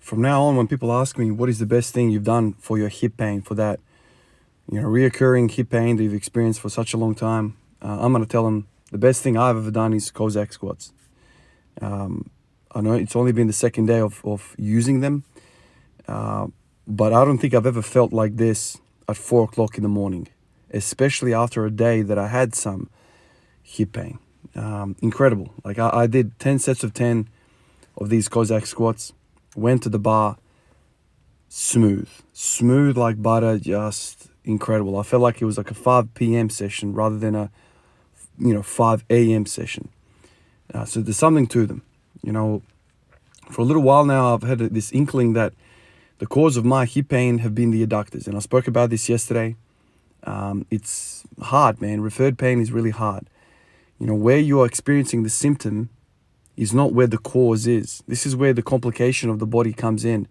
from now on, when people ask me what is the best thing you've done for your hip pain, for that, reoccurring hip pain that you've experienced for such a long time, I'm going to tell them the best thing I've ever done is Cossack squats. I know it's only been the second day of using them, but I don't think I've ever felt like this at 4 o'clock in the morning, especially after a day that I had some hip pain. Incredible. Like I did 10 sets of 10 of these Cossack squats, went to the bar, smooth like butter, just incredible. I felt like it was like a 5 p.m. session rather than a 5 a.m. session. So there's something to them. For a little while now, I've had this inkling that the cause of my hip pain have been the adductors. And I spoke about this yesterday. It's hard, man. Referred pain is really hard. Where you are experiencing the symptom is not where the cause is. This is where the complication of the body comes in.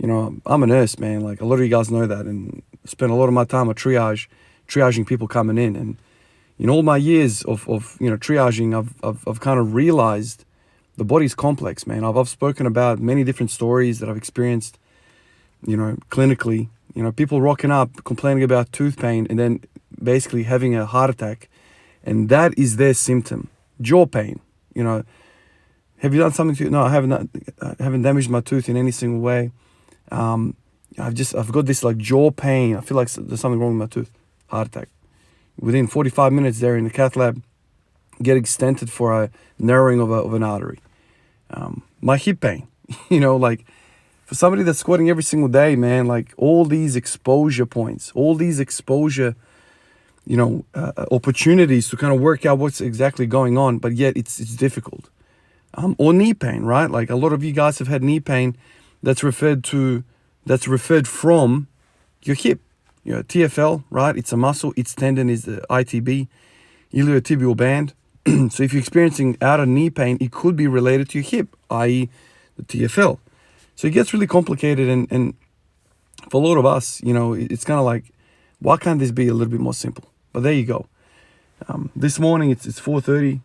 I'm a nurse, man. Like, a lot of you guys know that. And I spend a lot of my time at triaging people coming in. And in all my years of triaging, I've kind of realized the body's complex, man. I've spoken about many different stories that I've experienced, clinically. People rocking up, complaining about tooth pain, and then basically having a heart attack. And that is their symptom. Jaw pain. Have you done something to it? No, I haven't damaged my tooth in any single way. I've got this like jaw pain. I feel like there's something wrong with my tooth. Heart attack. Within 45 minutes there in the cath lab, getting stented for a narrowing of an artery. My hip pain, like for somebody that's squatting every single day, man, like all these exposure points, all these exposure, opportunities to kind of work out what's exactly going on, but yet it's difficult. Or knee pain, right? Like a lot of you guys have had knee pain that's referred from your hip. TFL, right? It's a muscle. Its tendon is the ITB, iliotibial band. So if you're experiencing outer knee pain, it could be related to your hip, i.e. the TFL. So it gets really complicated. And for a lot of us, it's kind of like, why can't this be a little bit more simple? But there you go. This morning, it's 4:30,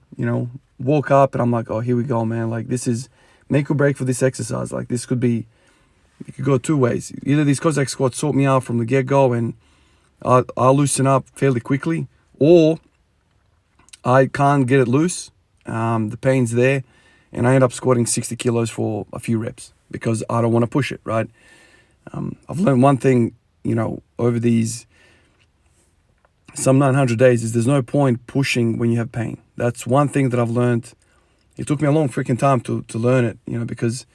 woke up and I'm like, oh, here we go, man. Like, this is make or break for this exercise. Like, this could go two ways. Either these Cossack squats sort me out from the get-go and I'll loosen up fairly quickly, or I can't get it loose. The pain's there, and I end up squatting 60 kilos for a few reps because I don't want to push it, right? I've learned one thing, over these some 900 days is there's no point pushing when you have pain. That's one thing that I've learned. It took me a long freaking time to learn it, because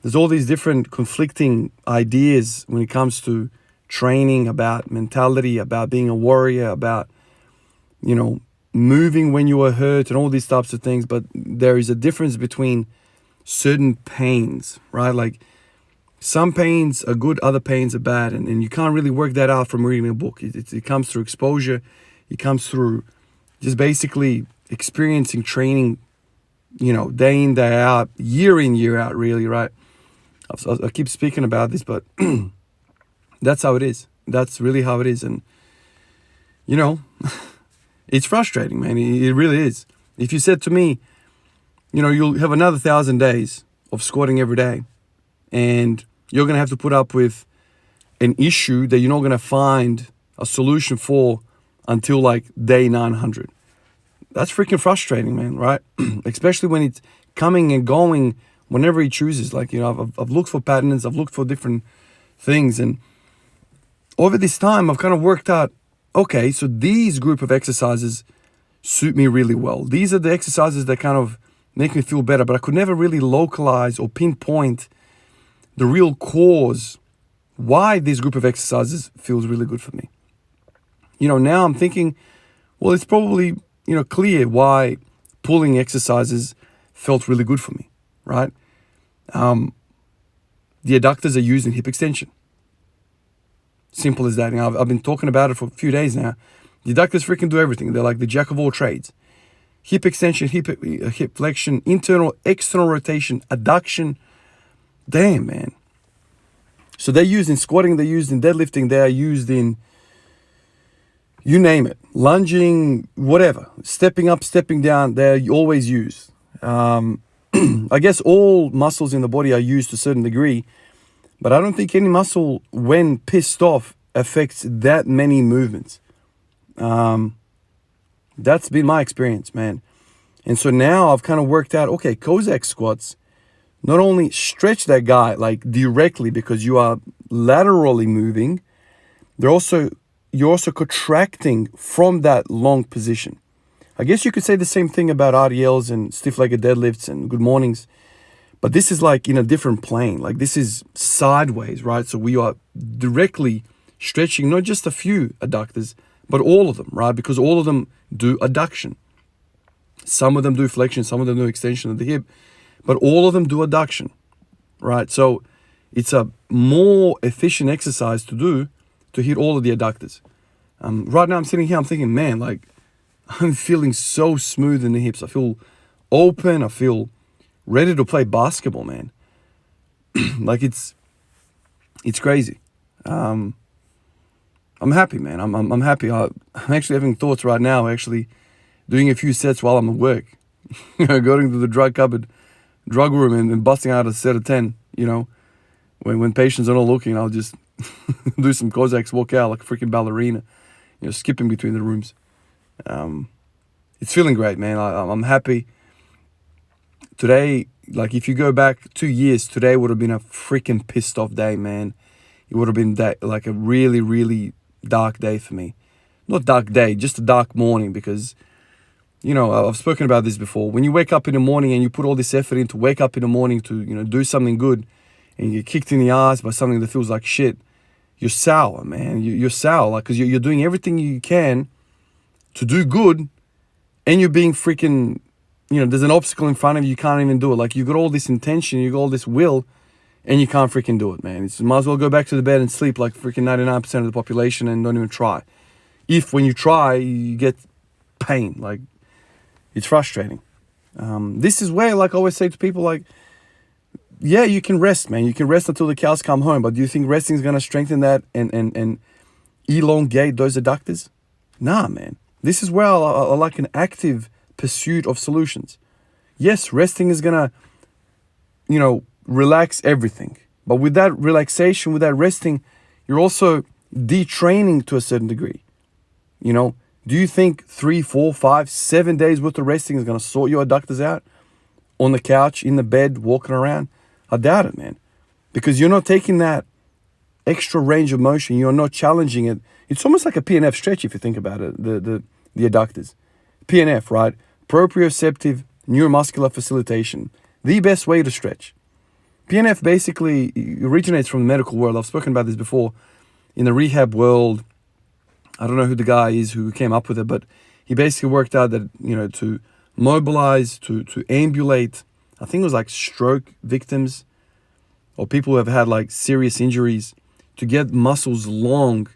there's all these different conflicting ideas when it comes to training, about mentality, about being a warrior, about, moving when you are hurt and all these types of things. But there is a difference between certain pains, right? Like some pains are good, other pains are bad. And you can't really work that out from reading a book. It comes through exposure. It comes through just basically experiencing training, day in, day out, year in, year out, really, right? I keep speaking about this, but that's how it is. That's really how it is. And, it's frustrating, man. It really is. If you said to me, you'll have another 1,000 days of squatting every day, and you're going to have to put up with an issue that you're not going to find a solution for until like day 900. That's freaking frustrating, man, right? Especially when it's coming and going whenever he chooses. Like, I've looked for patterns, I've looked for different things. And over this time, I've kind of worked out, okay, so these group of exercises suit me really well. These are the exercises that kind of make me feel better, but I could never really localize or pinpoint the real cause why this group of exercises feels really good for me. Now I'm thinking, well, it's probably, clear why pulling exercises felt really good for me, right? The adductors are used in hip extension. Simple as that. I've been talking about it for a few days now. The adductors freaking do everything. They're like the jack of all trades. Hip extension, hip flexion, internal, external rotation, adduction. Damn, man. So they're used in squatting, they're used in deadlifting, they are used in, you name it, lunging, whatever, stepping up, stepping down, they're always used. I guess all muscles in the body are used to a certain degree, but I don't think any muscle, when pissed off, affects that many movements. That's been my experience, man. And so now I've kind of worked out, okay, Cossack squats not only stretch that guy like directly because you are laterally moving, you're also contracting from that long position. I guess you could say the same thing about RDLs and stiff-legged deadlifts and good mornings, but this is like in a different plane. Like this is sideways, right? So we are directly stretching not just a few adductors, but all of them, right? Because all of them do adduction. Some of them do flexion, some of them do extension of the hip, but all of them do adduction, right? So it's a more efficient exercise to do to hit all of the adductors. Right now I'm sitting here, I'm thinking, man, like I'm feeling so smooth in the hips. I feel open. I feel ready to play basketball, man. Like it's crazy. I'm happy, man. I'm happy. I'm actually having thoughts right now, actually doing a few sets while I'm at work. Going to the drug room and busting out a set of 10, when patients are not looking, I'll just do some Cossacks, walk out like a freaking ballerina, skipping between the rooms. It's feeling great, man. I'm happy. Today, like if you go back 2 years, today would have been a freaking pissed off day, man. It would have been like a really, really dark day for me. Not dark day, just a dark morning because, I've spoken about this before. When you wake up in the morning and you put all this effort in to wake up in the morning to, do something good and you get kicked in the ass by something that feels like shit, you're sour, man. You're sour, like, because you're doing everything you can to do good and you're being freaking, there's an obstacle in front of you, you can't even do it. Like you got all this intention, you got all this will, and you can't freaking do it, man. You might as well go back to the bed and sleep like freaking 99% of the population and don't even try. If when you try, you get pain, like it's frustrating. This is where, like I always say to people, like, yeah, you can rest, man. You can rest until the cows come home, but do you think resting is going to strengthen that and elongate those adductors? Nah, man. This is where I like an active pursuit of solutions. Yes, resting is going to, relax everything. But with that relaxation, with that resting, you're also detraining to a certain degree. Do you think 3, 4, 5, 7 days worth of resting is going to sort your adductors out on the couch, in the bed, walking around? I doubt it, man. Because you're not taking that extra range of motion. You're not challenging it. It's almost like a PNF stretch if you think about it, the adductors. PNF, right? Proprioceptive neuromuscular facilitation. The best way to stretch. PNF basically originates from the medical world. I've spoken about this before. In the rehab world, I don't know who the guy is who came up with it, but he basically worked out that, to mobilize, to ambulate, I think it was like stroke victims or people who have had like serious injuries, to get muscles long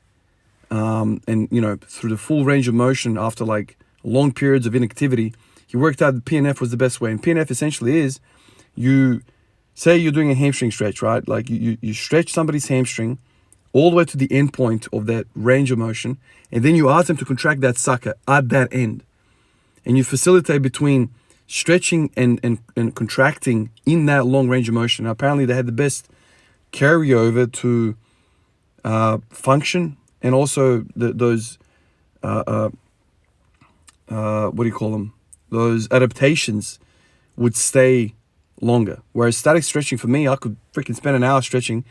and, through the full range of motion after like long periods of inactivity. He worked out that PNF was the best way. And PNF essentially is, you say you're doing a hamstring stretch, right? Like you stretch somebody's hamstring all the way to the end point of that range of motion, and then you ask them to contract that sucker at that end. And you facilitate between stretching and contracting in that long range of motion. Now, apparently they had the best carryover to function, and also those what do you call them? Those adaptations would stay longer. Whereas static stretching for me, I could freaking spend an hour stretching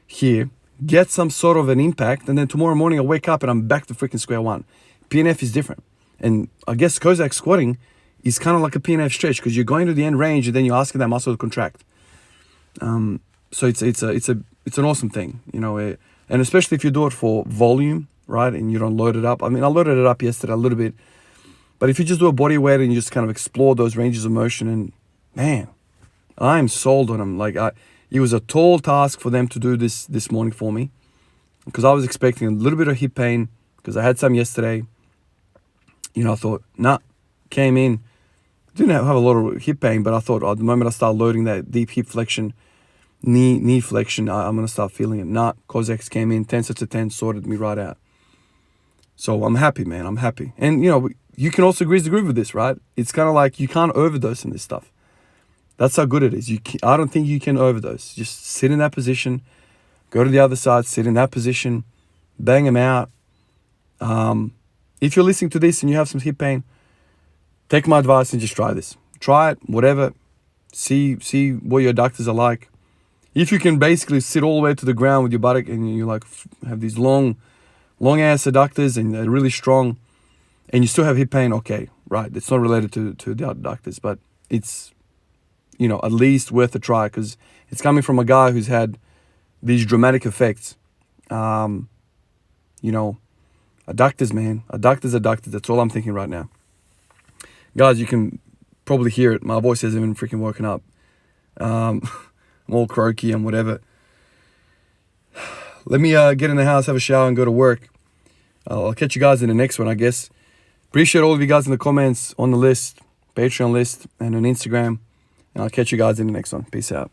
here, get some sort of an impact, and then tomorrow morning I wake up and I'm back to freaking square one. PNF is different. And I guess Cossack squatting is kind of like a PNF stretch because you're going to the end range and then you're asking that muscle to contract. So it's an awesome thing, and especially if you do it for volume, right? And you don't load it up. I mean, I loaded it up yesterday a little bit, but if you just do a body weight and you just kind of explore those ranges of motion, and man, I'm sold on them. Like it was a tall task for them to do this morning for me, because I was expecting a little bit of hip pain because I had some yesterday. I thought, came in, didn't have a lot of hip pain, but I thought, the moment I start loading that deep hip flexion, knee flexion, I'm going to start feeling it. Cossacks came in, 10 sets of 10, sorted me right out. So I'm happy, man. I'm happy. And, you can also grease the groove with this, right? It's kind of like you can't overdose in this stuff. That's how good it is. I don't think you can overdose. Just sit in that position, go to the other side, sit in that position, bang them out. If you're listening to this and you have some hip pain, take my advice and just try this. Try it, whatever. See what your adductors are like. If you can basically sit all the way to the ground with your buttock and you like have these long ass adductors and they're really strong, and you still have hip pain, okay, right? It's not related to the adductors, but it's, at least worth a try because it's coming from a guy who's had these dramatic effects. Adductors, man. Adductors. That's all I'm thinking right now. Guys, you can probably hear it. My voice hasn't even freaking woken up. I'm all croaky and whatever. Let me get in the house, have a shower, and go to work. I'll catch you guys in the next one, I guess. Appreciate all of you guys in the comments, on the list, Patreon list, and on Instagram. And I'll catch you guys in the next one. Peace out.